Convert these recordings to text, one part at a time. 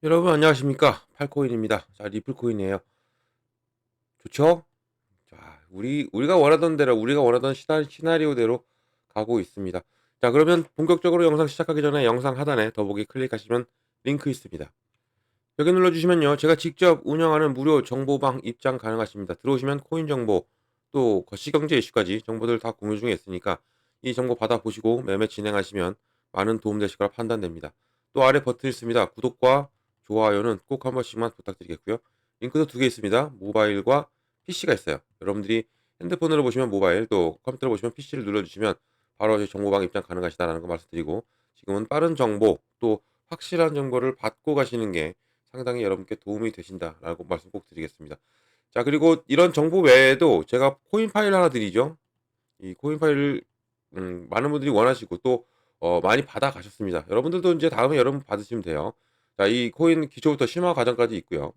여러분 안녕하십니까? 팔코인입니다. 자, 리플코인이에요. 좋죠? 자, 우리가 원하던 대로 우리가 원하던 시나리오대로 가고 있습니다. 자, 그러면 본격적으로 영상 시작하기 전에 영상 하단에 더보기 클릭하시면 링크 있습니다. 여기 눌러주시면요, 제가 직접 운영하는 무료 정보방 입장 가능하십니다. 들어오시면 코인 정보, 또 거시경제 이슈까지 정보들 다 공유 중에 있으니까 이 정보 받아보시고 매매 진행하시면 많은 도움 되실 거라 판단됩니다. 또 아래 버튼 있습니다. 구독과 좋아요는 꼭 한 번씩만 부탁드리겠고요. 링크도 두 개 있습니다. 모바일과 PC가 있어요. 여러분들이 핸드폰으로 보시면 모바일, 또 컴퓨터로 보시면 PC를 눌러주시면 바로 저희 정보방 입장 가능하시다라는 거 말씀드리고, 지금은 빠른 정보, 또 확실한 정보를 받고 가시는 게 상당히 여러분께 도움이 되신다라고 말씀 꼭 드리겠습니다. 자, 그리고 이런 정보 외에도 제가 코인 파일 하나 드리죠. 이 코인 파일을 많은 분들이 원하시고 또 많이 받아 가셨습니다. 여러분들도 인제 다음에 여러분 받으시면 돼요. 자, 이 코인 기초부터 심화 과정까지 있고요.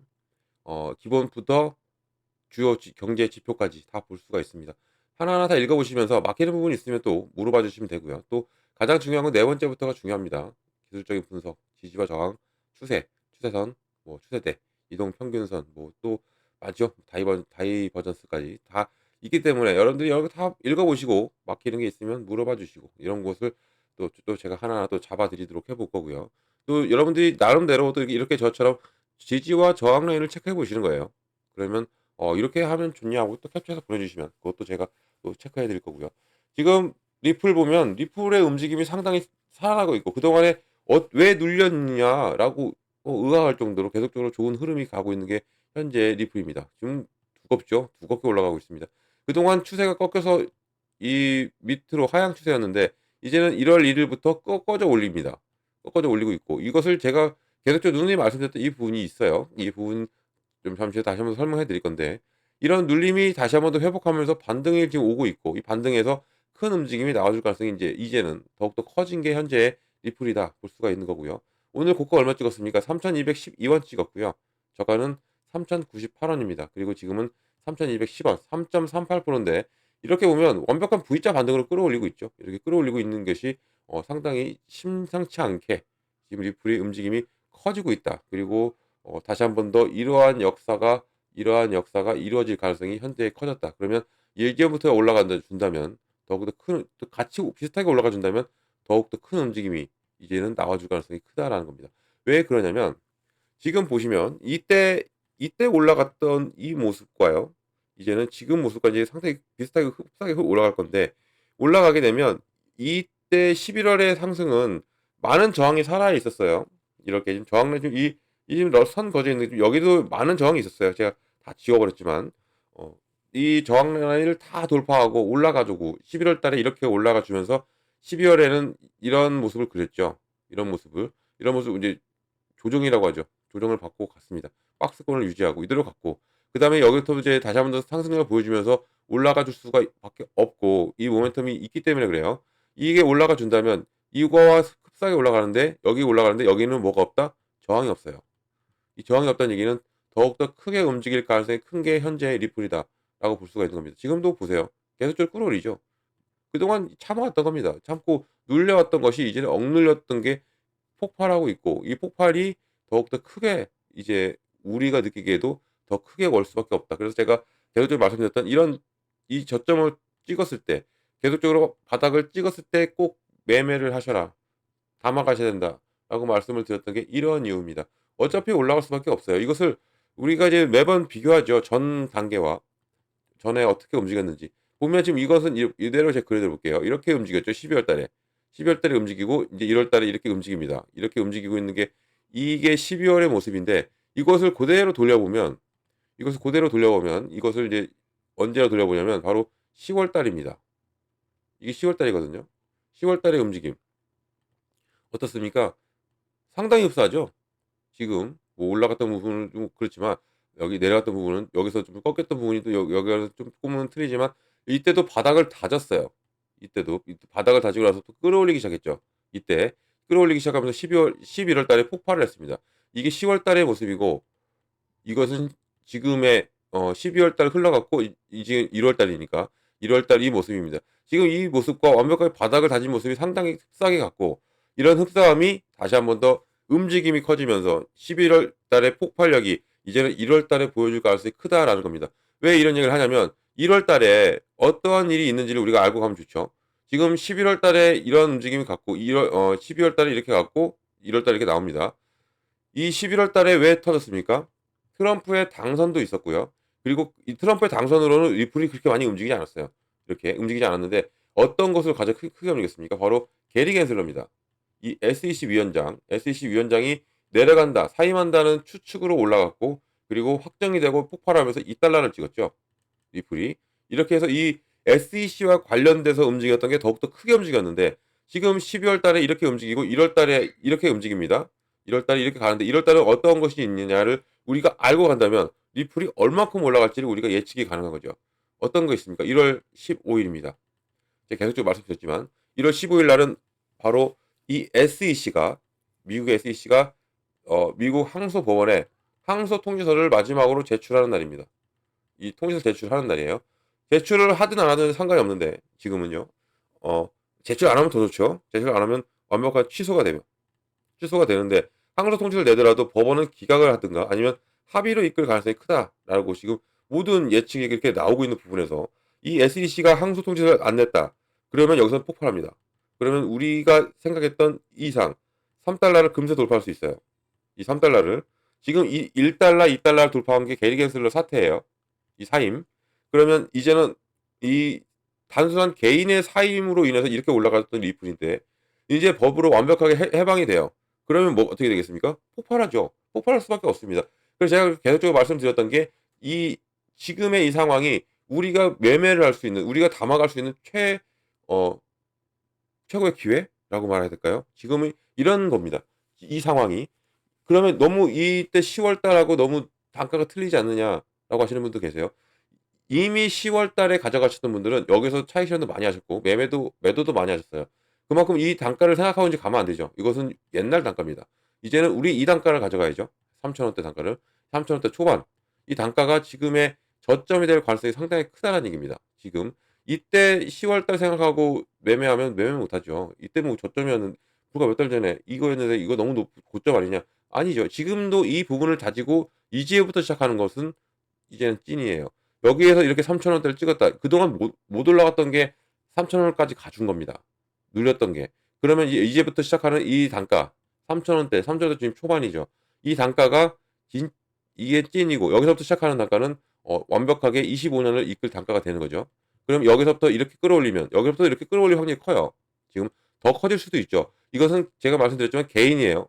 기본부터 주요 경제 지표까지 다 볼 수가 있습니다. 하나하나 다 읽어 보시면서 막히는 부분이 있으면 또 물어봐 주시면 되고요. 또 가장 중요한 건 네 번째부터가 중요합니다. 기술적인 분석, 지지와 저항, 추세선, 뭐 추세대, 이동 평균선, 뭐 또 많죠. 다이버전스까지 다 있기 때문에 여러분들이 여러 거 다 읽어 보시고 막히는 게 있으면 물어봐 주시고, 이런 것을 또 제가 하나하나 또 잡아 드리도록 해볼 거고요. 또 여러분들이 나름대로 또 이렇게 저처럼 지지와 저항 라인을 체크해 보시는 거예요. 그러면 이렇게 하면 좋냐고 또 캡처해서 보내주시면 그것도 제가 또 체크해 드릴 거고요. 지금 리플 보면 리플의 움직임이 상당히 살아나고 있고, 그동안에 왜 눌렸냐라고 의아할 정도로 계속적으로 좋은 흐름이 가고 있는 게 현재 리플입니다. 지금 두껍죠? 두껍게 올라가고 있습니다. 그동안 추세가 꺾여서 이 밑으로 하향 추세였는데 이제는 1월 1 일부터 꺾어져 올립니다. 꺾어져 올리고 있고, 이것을 제가 계속적으로 누누이 말씀드렸던 이 부분이 있어요. 이 부분 좀 잠시 후에 다시 한번 설명해 드릴 건데, 이런 눌림이 다시 한번 더 회복하면서 반등이 지금 오고 있고, 이 반등에서 큰 움직임이 나와줄 가능성이 이제는 더욱더 커진 게 현재의 리플이다 볼 수가 있는 거고요. 오늘 고가 얼마 찍었습니까? 3,212원 찍었고요. 저가는 3,098원입니다. 그리고 지금은 3,210원, 3.38%인데, 이렇게 보면 완벽한 V자 반등으로 끌어올리고 있죠. 이렇게 끌어올리고 있는 것이 상당히 심상치 않게 지금 리플의 움직임이 커지고 있다. 그리고 다시 한번 더 이러한 역사가 이루어질 가능성이 현재 커졌다. 그러면 예기부터 올라간다 준다면 더욱더 큰, 또 같이 비슷하게 올라가 준다면 더욱더 큰 움직임이 이제는 나와줄 가능성이 크다라는 겁니다. 왜 그러냐면 지금 보시면 이때 올라갔던 이 모습과요, 이제는 지금 모습까지 상당히 비슷하게 흡사하게 올라갈 건데, 올라가게 되면 이때 11월의 상승은 많은 저항이 살아 있었어요. 이렇게 지금 저항 지금 이 지금 선 거져 있는 여기도 많은 저항이 있었어요. 제가 다 지워버렸지만 이 저항 라인을 다 돌파하고 올라가지고 11월 달에 이렇게 올라가 주면서 12월에는 이런 모습을 그렸죠. 이런 모습 이제 조정이라고 하죠. 조정을 받고 갔습니다. 박스권을 유지하고 이대로 갔고, 그다음에 여기부터 이제 다시 한번 더 상승력을 보여주면서 올라가 줄 수가 밖에 없고, 이 모멘텀이 있기 때문에 그래요. 이게 올라가 준다면 이거와 흡사하게 올라가는데, 여기 올라가는데 여기는 뭐가 없다? 저항이 없어요. 이 저항이 없다는 얘기는 더욱더 크게 움직일 가능성이 큰 게 현재의 리플이다라고 볼 수가 있는 겁니다. 지금도 보세요. 계속적으로 끌어올리죠. 그동안 참아왔던 겁니다. 참고 눌려왔던 것이 이제는 억눌렸던 게 폭발하고 있고, 이 폭발이 더욱더 크게 이제 우리가 느끼기에도 더 크게 올 수밖에 없다. 그래서 제가 계속적으로 말씀드렸던 이런 이 저점을 찍었을 때, 계속적으로 바닥을 찍었을 때 꼭 매매를 하셔라. 담아 가셔야 된다라고 말씀을 드렸던 게 이런 이유입니다. 어차피 올라갈 수밖에 없어요. 이것을 우리가 이제 매번 비교하죠. 전 단계와 전에 어떻게 움직였는지. 보면 지금 이것은 이대로 제가 그려 볼게요. 이렇게 움직였죠. 12월 달에. 12월 달에 움직이고 이제 1월 달에 이렇게 움직입니다. 이렇게 움직이고 있는 게 이게 12월의 모습인데, 이것을 그대로 돌려보면 이것을 이제 언제로 돌려보냐면 바로 10월 달입니다. 이게 10월 달이거든요. 10월 달의 움직임 어떻습니까? 상당히 흡사하죠. 지금 뭐 올라갔던 부분은 좀 그렇지만 여기 내려갔던 부분은 여기서 좀 꺾였던 부분이 또 여기가 좀 조금은 틀리지만 이때도 바닥을 다졌어요. 이때 바닥을 다지고 나서 또 끌어올리기 시작했죠. 이때 끌어올리기 시작하면서 11월 달에 폭발을 했습니다. 이게 10월 달의 모습이고, 이것은 지금의 12월 달 흘러갔고 이제 1월 달이니까 1월 달 이 모습입니다. 지금 이 모습과 완벽하게 바닥을 다진 모습이 상당히 흡사하게 같고, 이런 흡사함이 다시 한번 더 움직임이 커지면서 11월 달에 폭발력이 이제는 1월 달에 보여줄 가능성이 크다라는 겁니다. 왜 이런 얘기를 하냐면 1월 달에 어떠한 일이 있는지를 우리가 알고 가면 좋죠. 지금 11월 달에 이런 움직임이 갖고 12월 달에 이렇게 갖고 1월 달에 이렇게 나옵니다. 이 11월 달에 왜 터졌습니까? 트럼프의 당선도 있었고요. 그리고 이 트럼프의 당선으로는 리플이 그렇게 많이 움직이지 않았어요. 이렇게 움직이지 않았는데 어떤 것을 가장 크게 움직였습니까? 바로 게리 겐슬러입니다. 이 SEC 위원장이 내려간다, 사임한다는 추측으로 올라갔고 그리고 확정이 되고 폭발하면서 2달러를 찍었죠. 리플이. 이렇게 해서 이 SEC와 관련돼서 움직였던 게 더욱더 크게 움직였는데 지금 12월 달에 이렇게 움직이고 1월 달에 이렇게 움직입니다. 1월 달에 이렇게 가는데 1월 달에 어떤 것이 있느냐를 우리가 알고 간다면 리플이 얼마큼 올라갈지를 우리가 예측이 가능한 거죠. 어떤 거 있습니까? 1월 15일입니다. 제가 계속적으로 말씀드렸지만 1월 15일 날은 바로 이 SEC가 미국의 SEC가 미국 항소법원에 항소 통지서를 마지막으로 제출하는 날입니다. 이 통지서 제출하는 날이에요. 제출을 하든 안 하든 상관이 없는데 지금은요. 어 제출 안 하면 더 좋죠. 제출 안 하면 완벽한 취소가 되는데 항소 통지서를 내더라도 법원은 기각을 하든가 아니면 합의로 이끌 가능성이 크다라고 지금 모든 예측이 그렇게 나오고 있는 부분에서 이 SEC가 항소 통지서를 안 냈다. 그러면 여기서 폭발합니다. 그러면 우리가 생각했던 이상 3달러를 금세 돌파할 수 있어요. 이 3달러를 지금 이 1달러, 2달러를 돌파한 게 게리 겐슬러 사태예요. 이 사임. 그러면 이제는 이 단순한 개인의 사임으로 인해서 이렇게 올라갔던 리플인데 이제 법으로 완벽하게 해방이 돼요. 그러면 뭐 어떻게 되겠습니까? 폭발하죠. 폭발할 수밖에 없습니다. 그래서 제가 계속적으로 말씀드렸던 게 이 지금의 이 상황이 우리가 매매를 할 수 있는 우리가 담아갈 수 있는 어 최고의 기회라고 말해야 될까요? 지금은 이런 겁니다. 이 상황이. 그러면 너무 이때 10월 달하고 너무 단가가 틀리지 않느냐라고 하시는 분도 계세요. 이미 10월 달에 가져가셨던 분들은 여기서 차익 실현도 많이 하셨고 매도도 많이 하셨어요. 그만큼 이 단가를 생각하고 이제 가면 안 되죠. 이것은 옛날 단가입니다. 이제는 우리 이 단가를 가져가야죠. 3,000원대 단가를. 3,000원대 초반. 이 단가가 지금의 저점이 될 가능성이 상당히 크다는 얘기입니다. 지금 이때 10월 달 생각하고 매매하면 매매 못 하죠. 이때 뭐 저점이었는 불과 몇 달 전에 이거였는데 이거 너무 고점 아니냐? 아니죠. 지금도 이 부분을 다지고 이제부터 시작하는 것은 이제는 찐이에요. 여기에서 이렇게 3,000원대를 찍었다. 그동안 못 올라갔던 게 3,000원까지 가준 겁니다. 눌렸던 게. 그러면 이제부터 시작하는 이 단가 3,000원대, 3,000원대 지금 초반이죠. 이 단가가 이게 찐이고 여기서부터 시작하는 단가는 완벽하게 25년을 이끌 단가가 되는 거죠. 그럼 여기서부터 이렇게 끌어올리면 여기서부터 이렇게 끌어올릴 확률이 커요. 지금 더 커질 수도 있죠. 이것은 제가 말씀드렸지만 개인이에요.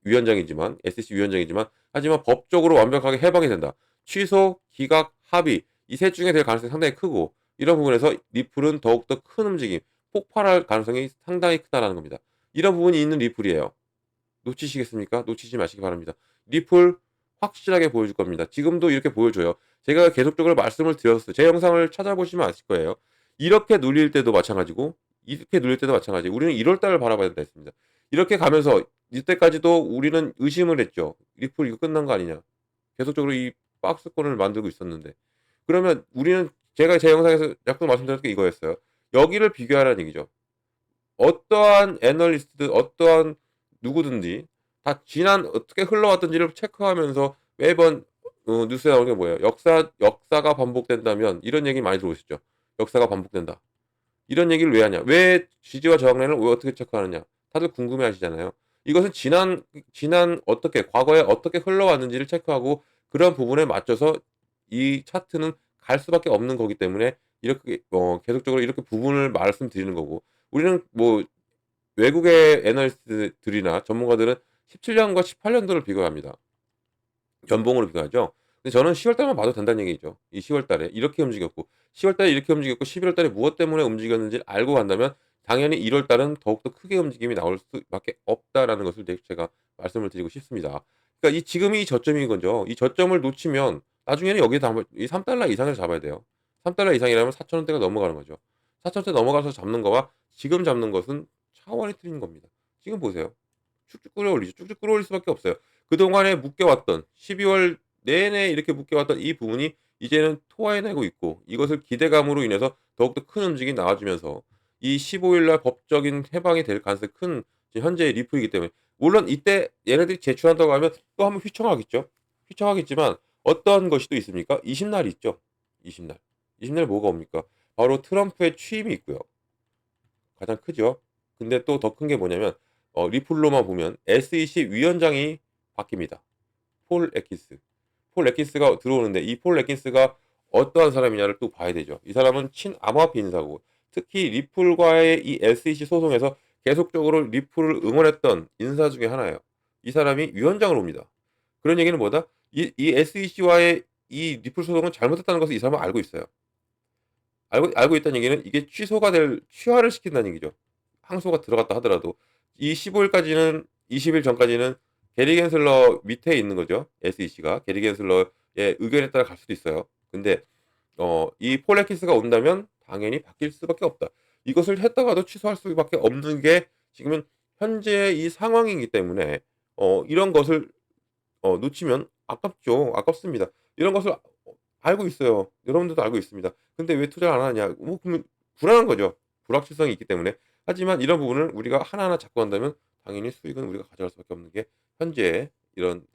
위원장이지만 SEC 위원장이지만 하지만 법적으로 완벽하게 해방이 된다. 취소, 기각, 합의 이 셋 중에 될 가능성이 상당히 크고 이런 부분에서 리플은 더욱더 큰 움직임, 폭발할 가능성이 상당히 크다라는 겁니다. 이런 부분이 있는 리플이에요. 놓치시겠습니까? 놓치지 마시기 바랍니다. 리플 확실하게 보여줄 겁니다. 지금도 이렇게 보여줘요. 제가 계속적으로 말씀을 드렸어요. 제 영상을 찾아보시면 아실 거예요. 이렇게 눌릴 때도 마찬가지고 이렇게 눌릴 때도 마찬가지. 우리는 1월 달을 바라봐야 된다 했습니다. 이렇게 가면서 이때까지도 우리는 의심을 했죠. 리플 이거 끝난 거 아니냐. 계속적으로 이 박스권을 만들고 있었는데. 그러면 우리는 제가 제 영상에서 약속 말씀드렸던 게 이거였어요. 여기를 비교하라는 얘기죠. 어떠한 애널리스트든 어떠한 누구든지 다 지난 어떻게 흘러왔던지를 체크하면서 매번 뉴스에 나오는 게 뭐예요? 역사가 반복된다면 이런 얘기 많이 들어보셨죠? 역사가 반복된다. 이런 얘기를 왜 하냐? 왜 지지와 저항래를 왜 어떻게 체크하느냐? 다들 궁금해하시잖아요. 이것은 지난 어떻게 과거에 어떻게 흘러왔는지를 체크하고 그런 부분에 맞춰서 이 차트는 갈 수밖에 없는 거기 때문에 이렇게 계속적으로 이렇게 부분을 말씀드리는 거고 우리는 뭐 외국의 애널리스트들이나 전문가들은 17년과 18년도를 비교합니다. 연봉으로 비교하죠. 근데 저는 10월 달만 봐도 된다는 얘기죠. 이 10월 달에 이렇게 움직였고 10월 달에 이렇게 움직였고 11월 달에 무엇 때문에 움직였는지를 알고 간다면 당연히 1월 달은 더욱더 크게 움직임이 나올 수밖에 없다라는 것을 제가 말씀을 드리고 싶습니다. 그러니까 이 지금이 이 저점인 거죠. 이 저점을 놓치면 나중에는 여기에 이 3달러 이상을 잡아야 돼요. 3달러 이상이라면 4,000원대가 넘어가는 거죠. 4,000원대 넘어가서 잡는 거와 지금 잡는 것은 차원이 틀린 겁니다. 지금 보세요. 쭉쭉 끌어올리죠. 쭉쭉 끌어올릴 수밖에 없어요. 그동안에 묶여왔던 12월 내내 이렇게 묶여왔던 이 부분이 이제는 토해내고 있고 이것을 기대감으로 인해서 더욱더 큰 움직임이 나와주면서 이 15일 날 법적인 해방이 될 가능성이 큰 지금 현재의 리플이기 때문에 물론 이때 얘네들이 제출한다고 하면 또 한번 휘청하겠죠. 휘청하겠지만 어떤 것이 또 있습니까? 20날이 있죠. 20날. 20날 뭐가 옵니까? 바로 트럼프의 취임이 있고요. 가장 크죠. 근데 또 더 큰 게 뭐냐면 리플로만 보면 SEC 위원장이 바뀝니다. 폴 애킨스. 폴 애킨스가 들어오는데 이 폴 애킨스가 어떠한 사람이냐를 또 봐야 되죠. 이 사람은 친암호화폐 인사고 특히 리플과의 이 SEC 소송에서 계속적으로 리플을 응원했던 인사 중에 하나예요. 이 사람이 위원장으로 옵니다. 그런 얘기는 뭐다? 이 SEC와의 이 리플 소송은 잘못했다는 것을 이 사람은 알고 있어요. 알고 있다는 얘기는 이게 취하를 시킨다는 얘기죠. 항소가 들어갔다 하더라도 이 15일까지는 20일 전까지는 게리 겐슬러 밑에 있는 거죠. SEC가 게리 겐슬러의 의견에 따라 갈 수도 있어요. 근데 이 폴 애킨스가 온다면 당연히 바뀔 수밖에 없다. 이것을 했다가도 취소할 수밖에 없는 게 지금은 현재 이 상황이기 때문에 이런 것을 놓치면 아깝죠. 아깝습니다. 이런 것을 알고 있어요. 여러분들도 알고 있습니다. 근데 왜 투자를 안 하냐? 뭐 그러면 불안한 거죠. 불확실성이 있기 때문에. 하지만 이런 부분을 우리가 하나하나 잡고 간다면 당연히 수익은 우리가 가져갈 수밖에 없는 게 현재의 이런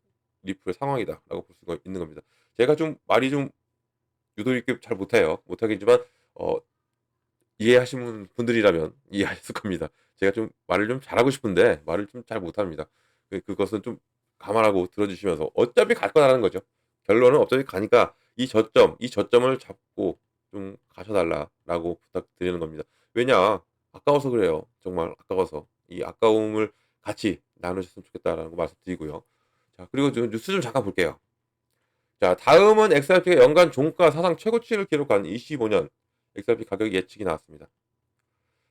리플의 상황이다라고 볼 수가 있는 겁니다. 제가 좀 말이 좀 유도 있게 잘 못해요. 못하겠지만 어 이해하시는 분들이라면 이해하실 겁니다. 제가 좀 말을 좀 잘하고 싶은데 말을 좀 잘 못합니다. 그것은 좀 감안하고 들어주시면서 어차피 갈 거라는 거죠. 결론은 어차피 가니까 이 저점을 잡고 좀 가셔 달라라고 부탁드리는 겁니다. 왜냐? 아까워서 그래요. 정말 아까워서. 이 아까움을 같이 나누셨으면 좋겠다라는 거 말씀드리고요. 자, 그리고 좀 뉴스 좀 잠깐 볼게요. 자, 다음은 XRP가 연간 종가 사상 최고치를 기록한 25년 XRP 가격 예측이 나왔습니다.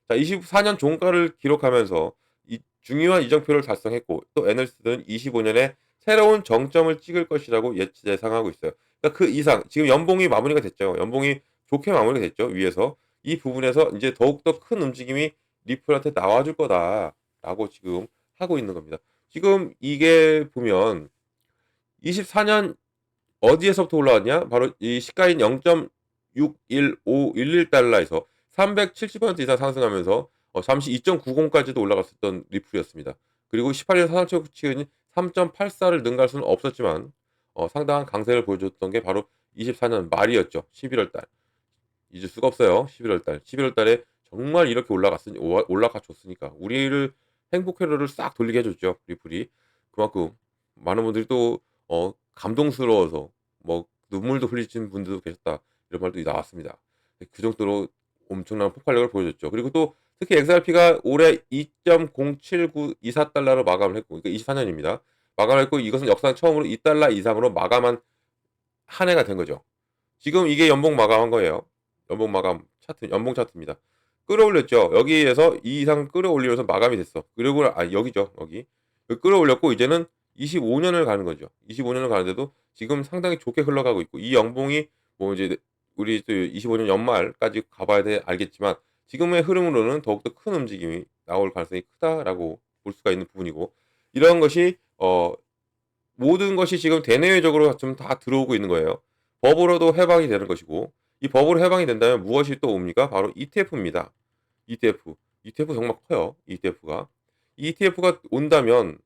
자, 24년 종가를 기록하면서 이 중요한 이정표를 달성했고 또 애널리스트는 25년에 새로운 정점을 찍을 것이라고 예상하고 있어요. 그러니까 그 이상 지금 연봉이 마무리가 됐죠. 연봉이 좋게 마무리가 됐죠. 위에서 이 부분에서 이제 더욱더 큰 움직임이 리플한테 나와줄 거다라고 지금 하고 있는 겁니다. 지금 이게 보면 24년 어디에서부터 올라왔냐? 바로 이 시가인 0.61511달러에서 370% 이상 상승하면서 잠시 2.90까지도 올라갔었던 리플이었습니다. 그리고 18년 사상 최고치인 3.84를 능가할 수는 없었지만 상당한 강세를 보여줬던 게 바로 24년 말이었죠. 11월 달. 잊을 수가 없어요. 11월 달. 11월 달에 정말 이렇게 올라가 줬으니까 우리를 행복회로를 싹 돌리게 해줬죠. 리플이. 그만큼 많은 분들이 또 감동스러워서 뭐 눈물도 흘리신 분들도 계셨다. 이런 말도 나왔습니다. 그 정도로 엄청난 폭발력을 보여줬죠. 그리고 또 특히 XRP가 올해 2.0794달러로 마감을 했고, 그러니까 24년입니다. 마감을 했고 이것은 역사상 처음으로 2달러 이상으로 마감한 한 해가 된 거죠. 지금 이게 연봉 마감한 거예요. 연봉 마감 차트, 연봉 차트입니다. 끌어올렸죠. 여기에서 이 이상 끌어올리면서 마감이 됐어. 그리고 여기죠. 여기. 끌어올렸고 이제는 25년을 가는 거죠. 25년을 가는데도 지금 상당히 좋게 흘러가고 있고 이 연봉이 뭐 이제 우리 또 25년 연말까지 가봐야 돼 알겠지만 지금의 흐름으로는 더욱더 큰 움직임이 나올 가능성이 크다라고 볼 수가 있는 부분이고 이런 것이 모든 것이 지금 대내외적으로 좀 다 들어오고 있는 거예요. 법으로도 해방이 되는 것이고 이 법으로 해방이 된다면 무엇이 또 옵니까? 바로 ETF입니다. ETF. ETF 정말 커요. ETF가. ETF가 온다면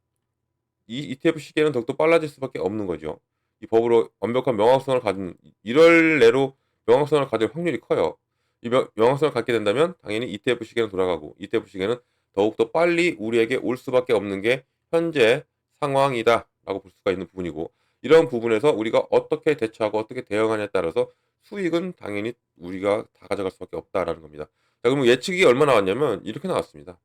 이 ETF 시계는 더욱더 빨라질 수밖에 없는 거죠. 이 법으로 완벽한 명확성을 가진 이럴 내로 명확성을 가질 확률이 커요. 이 명확성을 갖게 된다면 당연히 ETF 시계는 돌아가고 ETF 시계는 더욱더 빨리 우리에게 올 수밖에 없는 게 현재 상황이다라고 볼 수가 있는 부분이고 이런 부분에서 우리가 어떻게 대처하고 어떻게 대응하냐에 따라서 수익은 당연히 우리가 다 가져갈 수밖에 없다라는 겁니다. 자, 그러면 예측이 얼마 나왔냐면 이렇게 나왔습니다.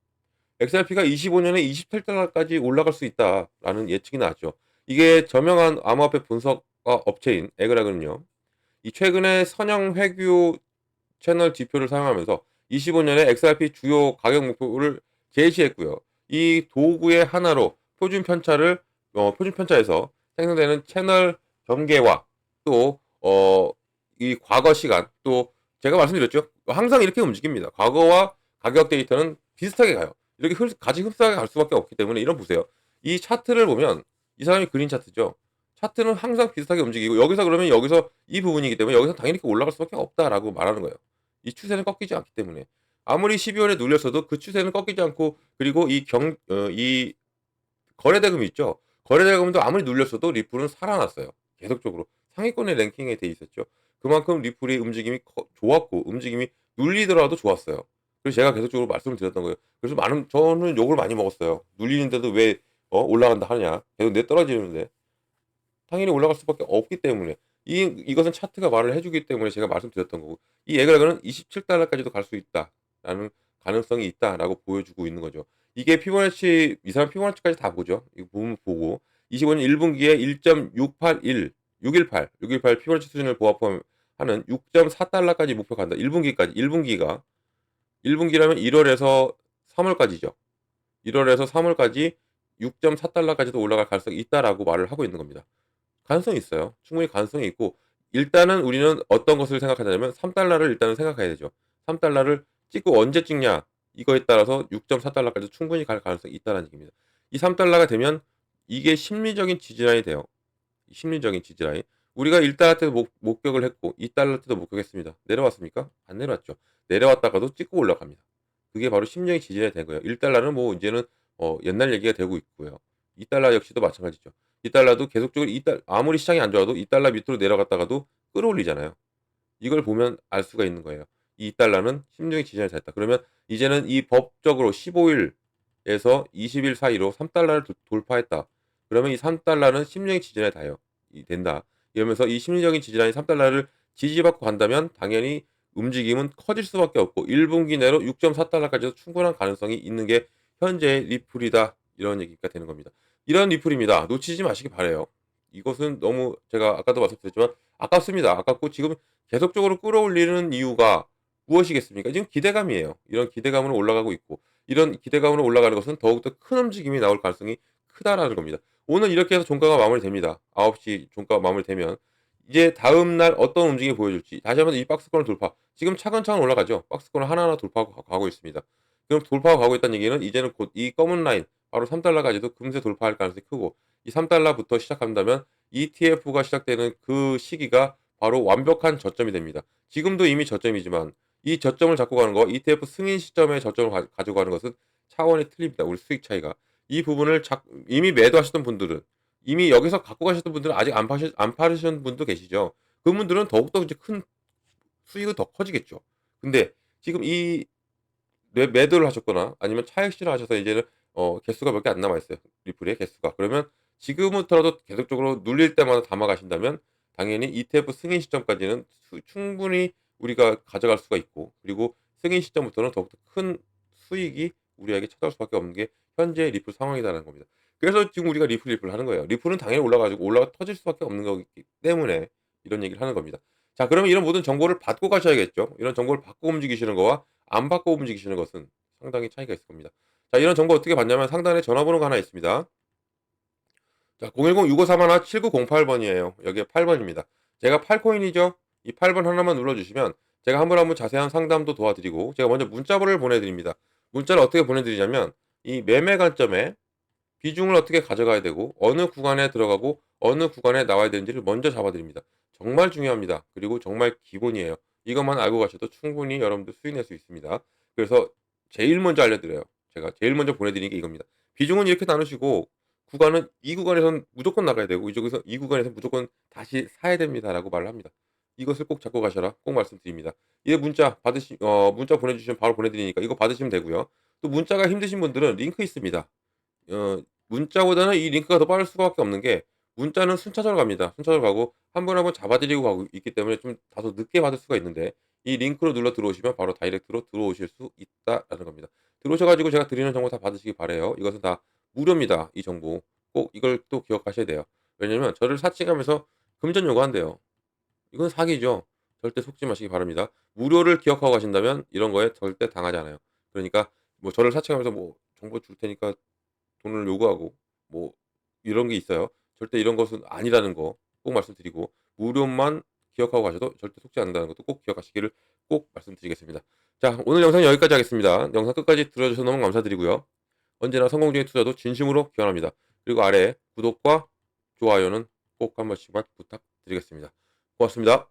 XRP가 25년에 27달러까지 올라갈 수 있다라는 예측이 나왔죠. 이게 저명한 암호화폐 분석 업체인 에그락은요. 이 최근에 선형 회귀 채널 지표를 사용하면서 25년에 XRP 주요 가격 목표를 제시했고요. 이 도구의 하나로 표준 편차에서 생성되는 채널 전개와 또 이 과거 시간 또 제가 말씀드렸죠. 항상 이렇게 움직입니다. 과거와 가격 데이터는 비슷하게 가요. 이렇게 같이 흡사하게 갈 수밖에 없기 때문에 이런 보세요. 이 차트를 보면 이 사람이 그린 차트죠. 차트는 항상 비슷하게 움직이고 여기서 그러면 여기서 이 부분이기 때문에 여기서 당연히 이렇게 올라갈 수밖에 없다라고 말하는 거예요. 이 추세는 꺾이지 않기 때문에 아무리 12월에 눌렸어도 그 추세는 꺾이지 않고 그리고 이 거래대금이 있죠. 거래대금도 아무리 눌렸어도 리플은 살아났어요. 계속적으로 상위권의 랭킹에 돼 있었죠. 그만큼 리플의 움직임이 좋았고 움직임이 눌리더라도 좋았어요. 그래서 제가 계속적으로 말씀을 드렸던 거예요. 그래서 저는 욕을 많이 먹었어요. 눌리는데도 왜 올라간다 하냐. 계속 내 떨어지는데. 당연히 올라갈 수밖에 없기 때문에 이것은 차트가 말을 해주기 때문에 제가 말씀드렸던 거고 이 에그라그는 27달러까지도 갈 수 있다라는 가능성이 있다라고 보여주고 있는 거죠. 이게 피보나치 이 사람 피보나치까지 다 보죠. 이거 보고 25년 1분기에 1.681 618 피보나치 수준을 보합하는 6.4달러까지 목표 간다. 1분기까지 1분기라면 1월에서 3월까지죠. 1월에서 3월까지 6.4달러까지도 올라갈 가능성이 있다라고 말을 하고 있는 겁니다. 가능성이 있어요. 충분히 가능성이 있고 일단은 우리는 어떤 것을 생각하냐면 3달러를 일단은 생각해야 되죠. 3달러를 찍고 언제 찍냐 이거에 따라서 6.4달러까지 충분히 갈 가능성이 있다는 얘기입니다. 이 3달러가 되면 이게 심리적인 지지라인이 돼요. 심리적인 지지라인. 우리가 1달러 때도 목격을 했고 2달러 때도 목격했습니다. 내려왔습니까? 안 내려왔죠. 내려왔다가도 찍고 올라갑니다. 그게 바로 심리적인 지지라인이 된 거예요. 1달러는 뭐 이제는 옛날 얘기가 되고 있고요. 2달러 역시도 마찬가지죠. 2달러도 계속적으로 아무리 시장이 안 좋아도 2달러 밑으로 내려갔다가도 끌어올리잖아요. 이걸 보면 알 수가 있는 거예요. 이 2달러는 심리적인 지지를 됐다. 그러면 이제는 이 법적으로 15일에서 20일 사이로 3달러를 돌파했다. 그러면 이 3달러는 심리적인 지지라인이 된다. 이러면서 이 심리적인 지지라인 3달러를 지지받고 간다면 당연히 움직임은 커질 수밖에 없고 1분기 내로 6.4달러까지도 충분한 가능성이 있는 게 현재의 리플이다. 이런 얘기가 되는 겁니다. 이런 리플입니다. 놓치지 마시기 바래요. 이것은 너무 제가 아까도 말씀드렸지만 아깝습니다. 아깝고 지금 계속적으로 끌어올리는 이유가 무엇이겠습니까? 지금 기대감이에요. 이런 기대감으로 올라가고 있고 이런 기대감으로 올라가는 것은 더욱더 큰 움직임이 나올 가능성이 크다라는 겁니다. 오늘 이렇게 해서 종가가 마무리됩니다. 9시 종가가 마무리되면 이제 다음 날 어떤 움직임이 보여줄지 다시 한번 이 박스권을 돌파. 지금 차근차근 올라가죠. 박스권을 하나하나 돌파하고 가고 있습니다. 그럼 돌파하고 가고 있다는 얘기는 이제는 곧 이 검은 라인 바로 3달러까지도 금세 돌파할 가능성이 크고 이 3달러부터 시작한다면 ETF가 시작되는 그 시기가 바로 완벽한 저점이 됩니다. 지금도 이미 저점이지만 이 저점을 잡고 가는 거 ETF 승인 시점의 저점을 가지고 가는 것은 차원이 틀립니다. 우리 수익 차이가. 이 부분을 이미 매도하셨던 분들은 이미 여기서 갖고 가셨던 분들은 아직 안 파르신 분도 계시죠. 그분들은 더욱더 이제 큰 수익은 더 커지겠죠. 근데 지금 이 매도를 하셨거나 아니면 차익 실현하셔서 이제는 개수가 몇 개 안 남아 있어요. 리플의 개수가. 그러면 지금부터라도 계속적으로 눌릴 때마다 담아 가신다면 당연히 ETF 승인 시점까지는 충분히 우리가 가져갈 수가 있고 그리고 승인 시점부터는 더욱더 큰 수익이 우리에게 찾아올 수밖에 없는 게 현재 리플 상황이라는 겁니다. 그래서 지금 우리가 리플 하는 거예요. 리플은 당연히 올라가 터질 수밖에 없는 거기 때문에 이런 얘기를 하는 겁니다. 자, 그러면 이런 모든 정보를 받고 가셔야겠죠. 이런 정보를 받고 움직이시는 거와 안 받고 움직이시는 것은 상당히 차이가 있을 겁니다. 자, 이런 정보 어떻게 받냐면 상단에 전화번호가 하나 있습니다. 자, 010-6531-7908번이에요. 여기에 8번입니다. 제가 8코인이죠. 이 8번 하나만 눌러주시면 제가 한 분 한 분 자세한 상담도 도와드리고 제가 먼저 문자번호를 보내드립니다. 문자를 어떻게 보내드리냐면 이 매매 관점에 비중을 어떻게 가져가야 되고 어느 구간에 들어가고 어느 구간에 나와야 되는지를 먼저 잡아드립니다. 정말 중요합니다. 그리고 정말 기본이에요. 이것만 알고 가셔도 충분히 여러분들 수익 낼 수 있습니다. 그래서 제일 먼저 알려드려요. 제가 제일 먼저 보내드리는 게 이겁니다. 비중은 이렇게 나누시고 구간은 이 구간에선 무조건 나가야 되고 이쪽에서 이 구간에서 무조건 다시 사야 됩니다라고 말을 합니다. 이것을 꼭 잡고 가셔라. 꼭 말씀드립니다. 이 문자 보내주시면 바로 보내드리니까 이거 받으시면 되고요. 또 문자가 힘드신 분들은 링크 있습니다. 문자보다는 이 링크가 더 빠를 수밖에 없는 게 문자는 순차적으로 갑니다. 순차적으로 가고 한 번 한 번 잡아드리고 가고 있기 때문에 좀 다소 늦게 받을 수가 있는데 이 링크로 눌러 들어오시면 바로 다이렉트로 들어오실 수 있다라는 겁니다. 들어오셔 가지고 제가 드리는 정보 다 받으시기 바라요. 이것은 다 무료입니다. 이 정보. 꼭 이걸 또 기억하셔야 돼요. 왜냐면 저를 사칭하면서 금전 요구한대요. 이건 사기죠. 절대 속지 마시기 바랍니다. 무료를 기억하고 가신다면 이런 거에 절대 당하지 않아요. 그러니까 뭐 저를 사칭하면서 뭐 정보 줄 테니까 돈을 요구하고 뭐 이런 게 있어요. 절대 이런 것은 아니라는 거 꼭 말씀드리고 무료만 기억하고 가셔도 절대 속지 않는다는 것도 꼭 기억하시기를 꼭 말씀드리겠습니다. 자, 오늘 영상 여기까지 하겠습니다. 영상 끝까지 들어주셔서 너무 감사드리고요. 언제나 성공적인 투자도 진심으로 기원합니다. 그리고 아래 구독과 좋아요는 꼭 한 번씩만 부탁드리겠습니다. 고맙습니다.